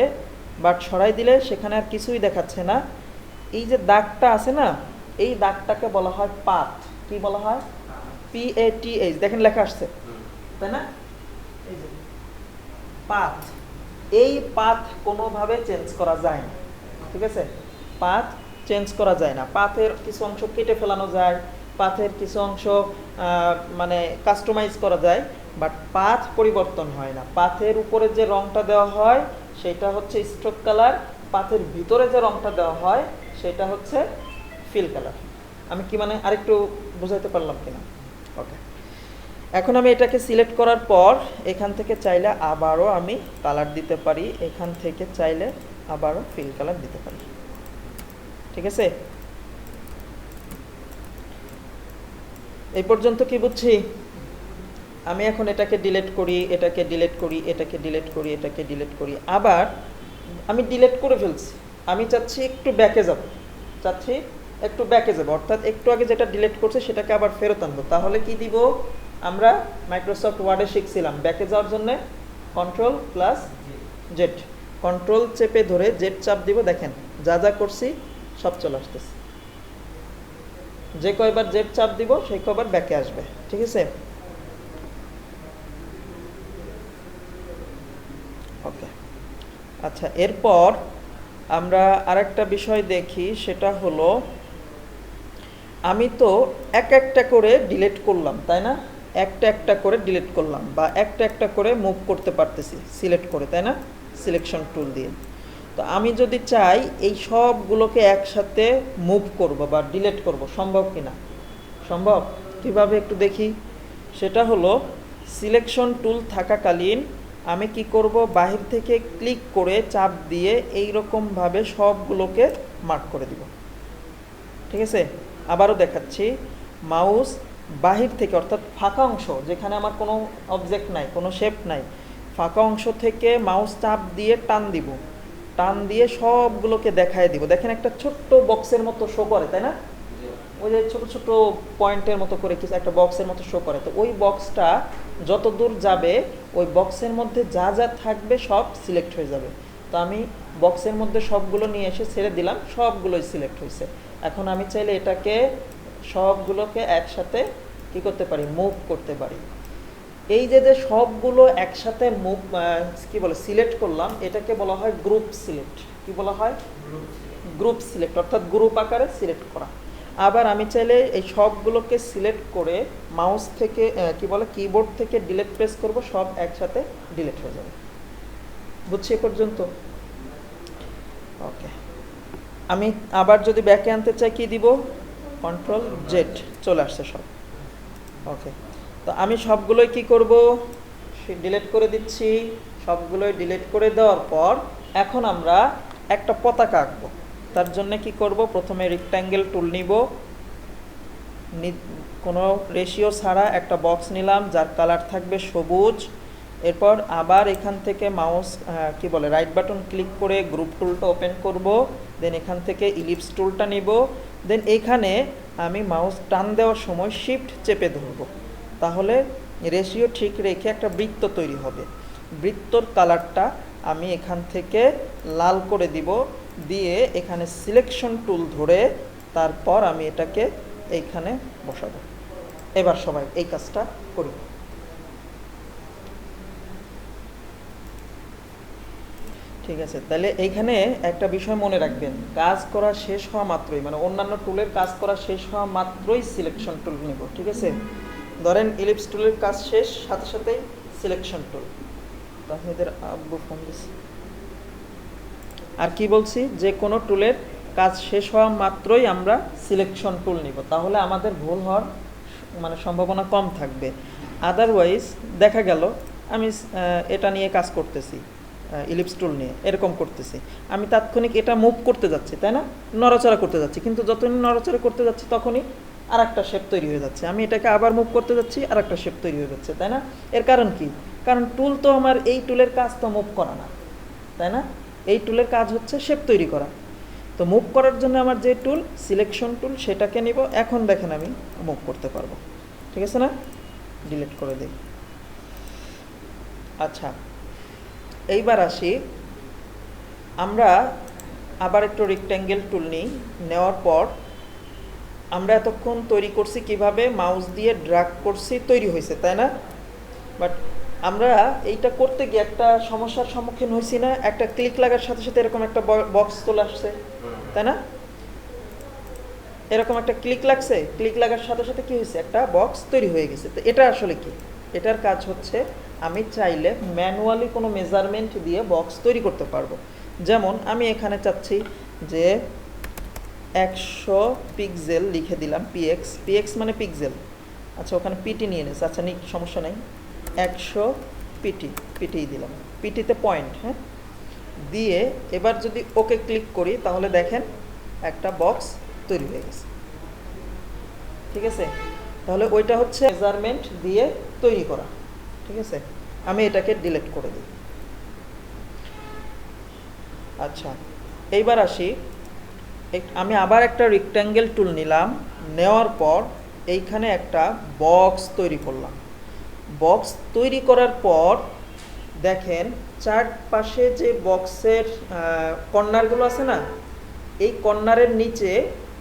বাট সরাই দিলে সেখানে আর কিছুই দেখাচ্ছে না। এই যে দাগটা আছে না, এই দাগটাকে বলা হয় পাথ। কি বলা হয়, PATH, দেখেন লেখা আসছে, তাই না, এই যে পাথ। এই পাথ কোনোভাবে চেঞ্জ করা যায় না। ঠিক আছে, পাথ চেঞ্জ করা যায় না, পাথের কিছু অংশ কেটে ফেলানো যায়, পাথের কিছু অংশ মানে কাস্টমাইজ করা যায়, বাট পাথ পরিবর্তন হয় না। পাথের উপরে যে রংটা দেওয়া হয় সেটা হচ্ছে স্ট্রোক কালার, পাথের ভিতরে যে রংটা দেওয়া হয় সেটা হচ্ছে ফিল কালার। আমি কি মানে আরেকটু বোঝাতে পারলাম কিনা, ওকে। এখন আমি এটাকে সিলেক্ট করার পর এখান থেকে চাইলে আবারও আমি কালার দিতে পারি, এখান থেকে চাইলে আবারও ফিল কালার দিতে পারি। ঠিক আছে, এই পর্যন্ত কি বুঝছি? আমি এখন এটাকে ডিলিট করি, এটাকে ডিলিট করি, এটাকে ডিলিট করি, এটাকে ডিলিট করি, আবার আমি ডিলিট করে ফেলছি, আমি চাচ্ছি একটু ব্যাকে যাব, চাচ্ছি একটু ব্যাকে যাব, অর্থাৎ একটু আগে যেটা ডিলিট করছে সেটাকে আবার ফেরত আনবো। তাহলে কি দিব? আমরা মাইক্রোসফট ওয়ার্ডে শিখছিলাম ব্যাকে যাওয়ার জন্য কন্ট্রোল প্লাস জেড, কন্ট্রোল চেপে ধরে জেড চাপ দিব, দেখেন যা যা করছি সব চলে আসতেছে। যে কয়বার জেড চাপ দিব সেই কয়বার ব্যাকে আসবে, ঠিক আছে? ওকে, আচ্ছা, এরপর আমরা আরেকটা বিষয় দেখি, সেটা হলো আমি তো একটা করে ডিলিট করলাম, তাই না? একটা একটা করে ডিলিট করলাম বা একটা একটা করে মুভ করতে পারতেছি সিলেক্ট করে, তাই না? সিলেকশন টুল দিয়ে। তো আমি যদি চাই এই সবগুলোকে একসাথে মুভ করব বা ডিলিট করব, সম্ভব কিনা? সম্ভব। কিভাবে একটু দেখি। সেটা হলো সিলেকশন টুল থাকাকালীন আমি কি করব, বাহির থেকে ক্লিক করে চাপ দিয়ে এই রকমভাবে সবগুলোকে মার্ক করে দিব, ঠিক আছে? আবারও দেখাচ্ছি, মাউস বাহির থেকে, অর্থাৎ ফাঁকা অংশ যেখানে আমার কোনো অবজেক্ট নাই, কোনো শেপ নাই, ফাঁকা অংশ থেকে মাউস চাপ দিয়ে টান দিব, টান দিয়ে সবগুলোকে দেখায় দিব। দেখেন একটা ছোট্ট বক্সের মতো শো করে, তাই না? ওই যে ছোট ছোট পয়েন্টের মতো করে কিছু একটা বক্সের মতো শো করে। তো ওই বক্সটা যত দূর যাবে ওই বক্সের মধ্যে যা যা থাকবে সব সিলেক্ট হয়ে যাবে। তো আমি বক্সের মধ্যে সবগুলো নিয়ে এসে ছেড়ে দিলাম, সবগুলোই সিলেক্ট হয়েছে। এখন আমি চাইলে এটাকে সবগুলোকে একসাথে কি করতে পারি, মুভ করতে পারি। এই যে যে সবগুলো একসাথে মুভ কি বলে সিলেক্ট করলাম, এটাকে বলা হয় গ্রুপ সিলেক্ট। কি বলা হয়? গ্রুপ সিলেক্ট, অর্থাৎ গ্রুপ আকারে সিলেক্ট করা। আবার আমি চাইলে এই সবগুলোকে সিলেক্ট করে মাউস থেকে কি বলে কিবোর্ড থেকে ডিলিট প্রেস করব, সব একসাথে ডিলিট হয়ে যাবে। বুঝছি এ পর্যন্ত? ওকে, আমি আবার যদি ব্যাকে আনতে চাই কি দিব, কন্ট্রোল জেড, চলে আসছে সব। ওকে, তো আমি সবগুলোই কি করব, ডিলিট করে দিচ্ছি। সবগুলোই ডিলিট করে দেওয়ার পর এখন আমরা একটা পতাকা আঁকবো। তার জন্য কি করব, প্রথমে রেক্ট্যাঙ্গেল টুল নিব, কোনো রেশিও ছাড়া একটা বক্স নিলাম যার কালার থাকবে সবুজ। এরপর আবার এখান থেকে মাউস কি বলে রাইট বাটন ক্লিক করে গ্রুপ টুলটা ওপেন করব, দেন এখান থেকে ইলিপস টুলটা নিব, দেন এইখানে আমি মাউস টান দেওয়ার সময় শিফট চেপে ধরব, তাহলে রেশিও ঠিক রেখে একটা বৃত্ত তৈরি হবে। বৃত্তর কালারটা আমি এখান থেকে লাল করে দিব, দিয়ে এখানে সিলেকশন টুল ধরে তারপর আমি এটাকে এইখানে বসাবো। এবার সবাই এই কাজটা করি। ঠিক আছে, তাহলে এইখানে একটা বিষয় মনে রাখবেন, কাজ করা শেষ হওয়া মাত্রই, মানে অন্যান্য টুলের কাজ করা শেষ হওয়া মাত্রই সিলেকশন টুল নিব, ঠিক আছে? ধরেন ইলিপস টুলের কাজ শেষ, সাথে সাথেই সিলেকশন টুল। তাহলে আব্বু ফোন দিছি। আর কি বলছি, যে কোনো টুলের কাজ শেষ হওয়া মাত্রই আমরা সিলেকশন টুল নিব, তাহলে আমাদের ভুল হওয়ার মানে সম্ভাবনা কম থাকবে। আদারওয়াইজ দেখা গেল আমি এটা নিয়ে কাজ করতেছি, ইলিপস টুল নিয়ে এরকম করতেছি, আমি তাৎক্ষণিক এটা মুভ করতে যাচ্ছি, তাই না? নড়াচড়া করতে যাচ্ছি, কিন্তু যতই নড়াচড়া করতে যাচ্ছি তখনই আর একটা শেপ তৈরি হয়ে যাচ্ছে। আমি এটাকে আবার মুভ করতে যাচ্ছি, আর একটা শেপ তৈরি হয়ে যাচ্ছে, তাই না? এর কারণ কি? কারণ টুল তো আমার, এই টুলের কাজ তো মুভ করা না, তাই না? এই টুলের কাজ হচ্ছে শেপ তৈরি করা। তো মুভ করার জন্য আমার যে টুল সিলেকশন টুল, সেটাকে নিব। এখন দেখেন আমি মুভ করতে পারবো, ঠিক আছে না? ডিলিট করে দিই। আচ্ছা, এইবার আসি, আমরা আবার একটু রেক্ট্যাঙ্গেল টুল নিই। নেওয়ার পর আমরা এতক্ষণ তৈরি করছি কিভাবে, মাউস দিয়ে ড্র্যাগ করছি, তৈরি হয়েছে, তাই না? বাট আমরা এইটা করতে গিয়ে একটা সমস্যার সম্মুখীন হয়েছি না? একটা ক্লিক লাগার সাথে সাথে এরকম একটা বক্স চলে আসছে, তাই না? এরকম একটা ক্লিক লাগছে, ক্লিক লাগার সাথে সাথে কি হয়েছে, একটা বক্স তৈরি হয়ে গেছে। তো এটা আসলে কি? এটার কাজ হচ্ছে আমি চাইলে ম্যানুয়ালি কোনো মেজারমেন্ট দিয়ে বক্স তৈরি করতে পারবো। যেমন আমি এখানে চাচ্ছি যে 100 পিক্সেল লিখে দিলাম, পিএক্স, পিএক্স মানে পিক্সেল। আচ্ছা, ওখানে পিটি নিয়ে নিয়েছে, আচ্ছা নিক, সমস্যা নেই। 100 পিটি, পিটিই দিলাম, পিটিতে পয়েন্ট, হ্যাঁ, দিয়ে এবার যদি ওকে ক্লিক করি তাহলে দেখেন একটা বক্স তৈরি হয়ে গেছে, ঠিক আছে? তাহলে ওইটা হচ্ছে মেজারমেন্ট দিয়ে তৈরি করা। ঠিক আছে, আমি এটাকে ডিলিট করে দিই। আচ্ছা, এইবার আসি, আমি আবার একটা রেক্ট্যাঙ্গেল টুল নিলাম, নেওয়ার পর এইখানে একটা বক্স তৈরি করলাম। বক্স তৈরি করার পর দেখেন চারপাশে যে বক্সের কর্নারগুলো আছে না, এই কর্নারের নিচে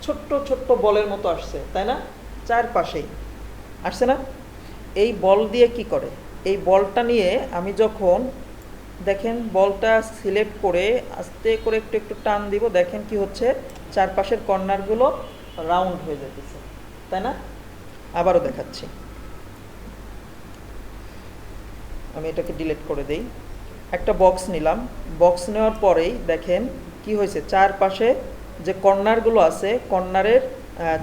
ছোট্ট ছোট্ট বলের মতো আসছে, তাই না? চারপাশেই আসছে না? এই বল দিয়ে কি করে, এই বলটা নিয়ে আমি যখন দেখেন বলটা সিলেক্ট করে আস্তে করে একটু একটু টান দিব, দেখেন কি হচ্ছে, চারপাশের কর্নারগুলো রাউন্ড হয়ে যেতেছে, তাই না? আবারও দেখাচ্ছি, আমি এটাকে ডিলিট করে দেই। একটা বক্স নিলাম, বক্স নেওয়ার পরেই দেখেন কি হয়েছে, চারপাশে যে কর্নারগুলো আছে, কর্নারের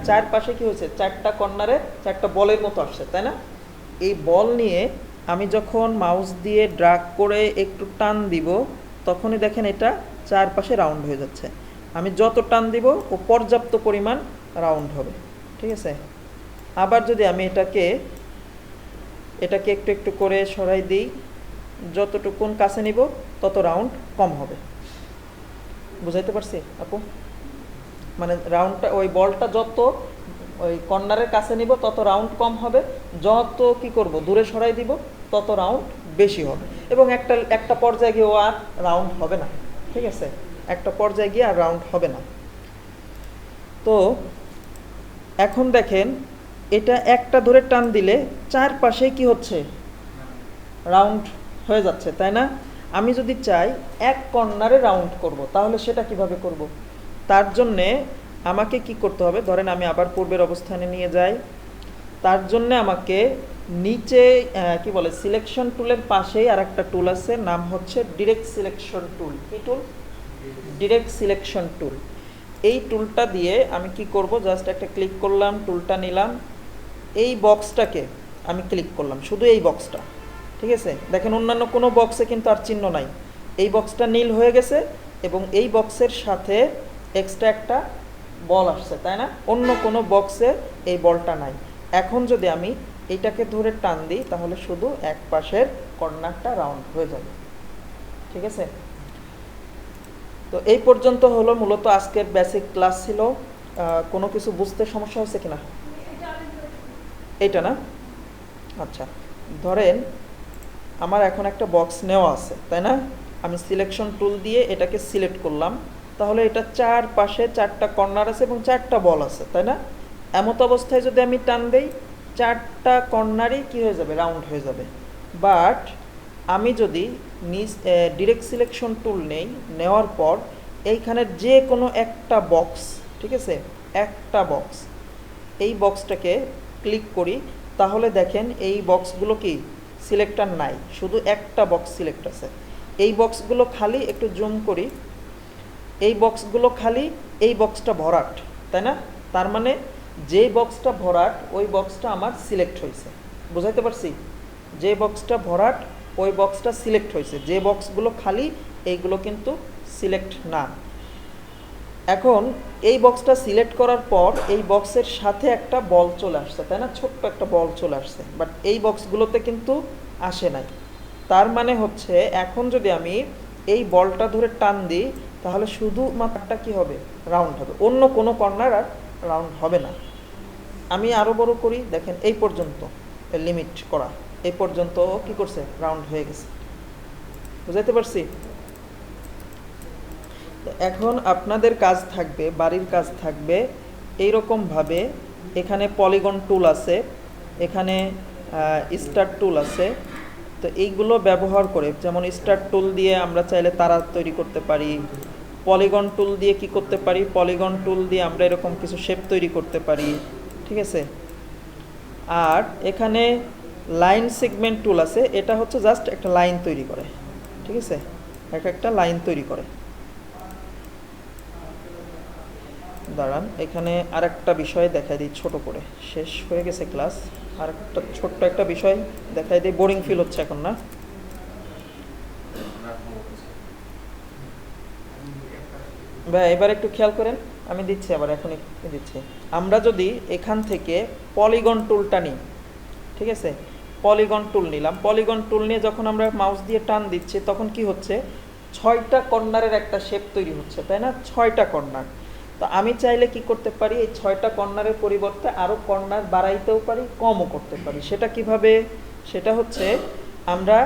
চারপাশে কি হয়েছে, চারটা কর্নারে চারটা বলের মতো আসছে, তাই না? এই বল নিয়ে আমি যখন মাউস দিয়ে ড্র্যাগ করে একটু টান দিব, তখনই দেখেন এটা চারপাশে রাউন্ড হয়ে যাচ্ছে। আমি যত টান দিব ও পর্যাপ্ত পরিমাণ রাউন্ড হবে। ঠিক আছে, আবার যদি আমি এটাকে একটু একটু করে সরাই দিই, যতটুকুন কাছে নিব তত রাউন্ড কম হবে। বুঝাইতে পারছি আপু? মানে রাউন্ডটা, ওই বলটা যত ওই কর্নারের কাছে নিব তত রাউন্ড কম হবে, যত কি করব দূরে সরাই দিব তত রাউন্ড বেশি হবে, এবং একটা পর্যায়ে গিয়ে ও আর রাউন্ড হবে না। ঠিক আছে, একটা পর্যায়ে গিয়ে আর রাউন্ড হবে না। তো এখন দেখেন এটা একটা ধরে টান দিলে চারপাশে কি হচ্ছে, রাউন্ড হয়ে যাচ্ছে, তাই না? আমি যদি চাই এক কর্নারে রাউন্ড করব, তাহলে সেটা কিভাবে করব? তার জন্যে আমাকে কি করতে হবে, ধরেন আমি আবার পূর্বের অবস্থানে নিয়ে যাই। তার জন্য আমাকে নিচে কি বলে, সিলেকশন টুলের পাশেই আর একটা টুল আছে, নাম হচ্ছে ডিরেক্ট সিলেকশন টুল। কি টুল? Direct selection tool. এই টুলটা দিয়ে আমি কি করব, জাস্ট একটা ক্লিক করলাম, টুলটা নিলাম, এই বক্সটাকে আমি ক্লিক করলাম, শুধু এই বক্সটা। ঠিক আছে, দেখেন অন্যান্য কোনো বক্সে কিন্তু আর চিহ্ন নাই, এই বক্সটা নীল হয়ে গেছে, এবং এই বক্সের সাথে এক্সট্রা একটা বল আসছে, তাই না? অন্য কোনো বক্সে এই বলটা নাই। এখন যদি আমি এইটাকে ধরে টান দিই, তাহলে শুধু এক পাশের কর্নারটা রাউন্ড হয়ে যাবে। ঠিক আছে, তো এই পর্যন্ত হলো মূলত আজকের বেসিক ক্লাস ছিল। কোনো কিছু বুঝতে সমস্যা হচ্ছে কিনা? এইটা না? আচ্ছা, ধরেন আমার এখন একটা বক্স নেওয়া আছে, তাই না? আমি সিলেকশন টুল দিয়ে এটাকে সিলেক্ট করলাম, তাহলে এটা চারপাশে চারটা কর্নার আছে এবং চারটা বল আছে, তাই না? এমত অবস্থায় যদি আমি টান দেই, চারটা কর্নারই কি হয়ে যাবে, রাউন্ড হয়ে যাবে। বাট আমি যদি ডিরেক্ট সিলেকশন টুল নেই, নেওয়ার পর এইখানের যে কোনো একটা বক্স, ঠিক আছে, একটা বক্স, এই বক্সটাকে ক্লিক করি, তাহলে দেখেন এই বক্সগুলো কি সিলেক্টার নাই, শুধু একটা বক্স সিলেক্ট আছে। এই বক্সগুলো খালি, একটু জুম করি, এই বক্সগুলো খালি, এই বক্সটা ভরাট, তাই না? তার মানে যে বক্সটা ভরাট ওই বক্সটা আমার সিলেক্ট হয়েছে। বুঝাইতে পারছি? যে বক্সটা ভরাট ওই বক্সটা সিলেক্ট হয়েছে, যে বক্সগুলো খালি এইগুলো কিন্তু সিলেক্ট না। এখন এই বক্সটা সিলেক্ট করার পর এই বক্সের সাথে একটা বল চলে আসছে, তাই না? ছোট্ট একটা বল চলে আসছে, বাট এই বক্সগুলোতে কিন্তু আসে নাই। তার মানে হচ্ছে এখন যদি আমি এই বলটা ধরে টান দিই, তাহলে শুধু মাত্রাটা কি হবে, রাউন্ড হবে, অন্য কোনো কর্নার আর রাউন্ড হবে না। আমি আরও বড় করি, দেখেন এই পর্যন্ত লিমিট করা, এই পর্যন্ত কি করছে, রাউন্ড হয়ে গেছে। বুঝাইতে পারছি? এখন আপনাদের কাজ থাকবে, বাড়ির কাজ থাকবে এইরকমভাবে, এখানে পলিগন টুল আছে, এখানে স্টার টুল আছে, তো এইগুলো ব্যবহার করে, যেমন স্টার টুল দিয়ে আমরা চাইলে তারা তৈরি করতে পারি, পলিগন টুল দিয়ে কি করতে পারি, পলিগন টুল দিয়ে আমরা এরকম কিছু শেপ তৈরি করতে পারি। ঠিক আছে, আর এখানে লাইন সেগমেন্ট টুল আছে, এটা হচ্ছে জাস্ট একটা লাইন তৈরি করে। ঠিক আছে, একটা লাইন তৈরি করে। দাঁড়ান, এখানে আরেকটা বিষয় দেখাই দিই ছোট করে, শেষ হয়ে গেছে ক্লাস, আর একটা ছোট্ট একটা বিষয় দেখাই দিই, বোরিং ফিল হচ্ছে এখন না? ভাই এবার একটু খেয়াল করেন, আমি দিচ্ছি, আবার এখনই দিচ্ছি। আমরা যদি এখান থেকে পলিগন টুলটা নিই, ঠিক আছে, পলিগন টুল নিলাম। পলিগন টুল নিয়ে যখন আমরা মাউস দিয়ে টান দিচ্ছি তখন কি হচ্ছে, 6টা কর্নারের একটা শেপ তৈরি হচ্ছে, তাই না? 6টা কর্নার। তো আমি চাইলে কি করতে পারি, এই 6টা কর্নারের পরিবর্তে আরও কর্নার বাড়াইতেও পারি, কমও করতে পারি। সেটা কিভাবে? সেটা হচ্ছে আমরা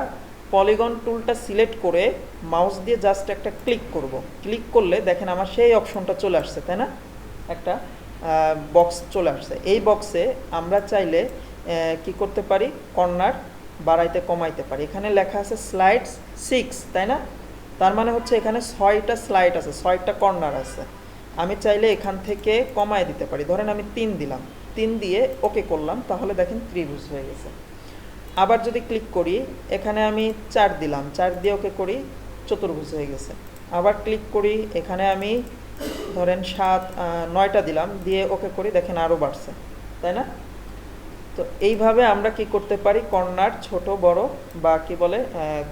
পলিগন টুলটা সিলেক্ট করে মাউস দিয়ে জাস্ট একটা ক্লিক করব। ক্লিক করলে দেখেন আমার সেই অপশনটা চলে আসছে, তাই না? একটা বক্স চলে আসছে। এই বক্সে আমরা চাইলে কি করতে পারি, কর্নার বাড়াইতে কমাইতে পারি। এখানে লেখা আছে স্লাইডস 6, তাই না? তার মানে হচ্ছে এখানে 6টা স্লাইড আছে, 6টা কর্নার আছে। আমি চাইলে এখান থেকে কমায় দিতে পারি। ধরেন আমি 3 দিলাম, 3 দিয়ে ওকে করলাম, তাহলে দেখেন ত্রিভুজ হয়ে গেছে। আবার যদি ক্লিক করি, এখানে আমি 4 দিলাম, 4 দিয়ে ওকে করি, চতুর্ভুজ হয়ে গেছে। আবার ক্লিক করি, এখানে আমি ধরেন 9টা দিলাম, দিয়ে ওকে করি, দেখেন আরও বাড়ছে, তাই না? তো এইভাবে আমরা কি করতে পারি, কর্নার ছোট বড় বা কি বলে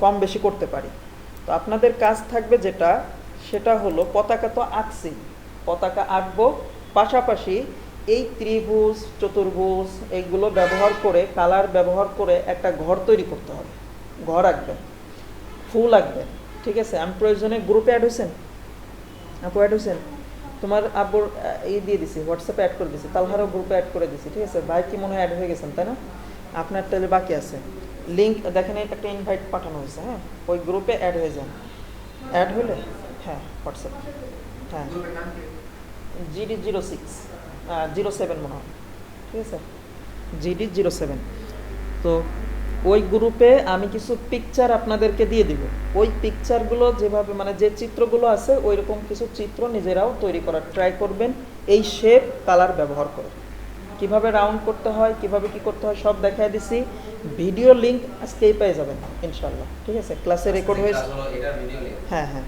কম বেশি করতে পারি। তো আপনাদের কাজ থাকবে যেটা, সেটা হলো পতাকা তো আঁকছি, পতাকা আঁকবো, পাশাপাশি এই ত্রিভুজ চতুর্ভুজ এইগুলো ব্যবহার করে, কালার ব্যবহার করে একটা ঘর তৈরি করতে হবে। ঘর আঁকবেন, ফুল আঁকবেন, ঠিক আছে? আমি প্রয়োজনে গ্রুপে অ্যাড হয়েছেন, আপু অ্যাড হয়েছেন? তোমার আব্বুর এই দিয়ে দিছি, হোয়াটসঅ্যাপে অ্যাড করে দিছি, তালহারও গ্রুপে অ্যাড করে দিছি, ঠিক আছে? ভাই কি মনে হয় অ্যাড হয়ে গেছেন, তাই না? আপনার তাহলে বাকি আছে লিঙ্ক, দেখেন একটা ইনভাইট পাঠানো হয়েছে, হ্যাঁ, ওই গ্রুপে অ্যাড হয়ে যান। অ্যাড হলে হ্যাঁ হোয়াটসঅ্যাপ, হ্যাঁ GD06 07 মনে হয়, ঠিক আছে, GD07। তো ওই গ্রুপে আমি কিছু পিকচার আপনাদেরকে দিয়ে দিব। ওই পিকচারগুলো যেভাবে মানে যে চিত্রগুলো আছে ওই রকম কিছু চিত্র নিজেরাও তৈরি করার ট্রাই করবেন, এই শেপ কালার ব্যবহার করে। কিভাবে রাউন্ড করতে হয়, কিভাবে কি করতে হয় সব দেখাই দিছি। ভিডিও লিঙ্ক আজকেই পেয়ে যাবেন ইনশাল্লাহ, ঠিক আছে? ক্লাসে রেকর্ড হয়েছে, হ্যাঁ হ্যাঁ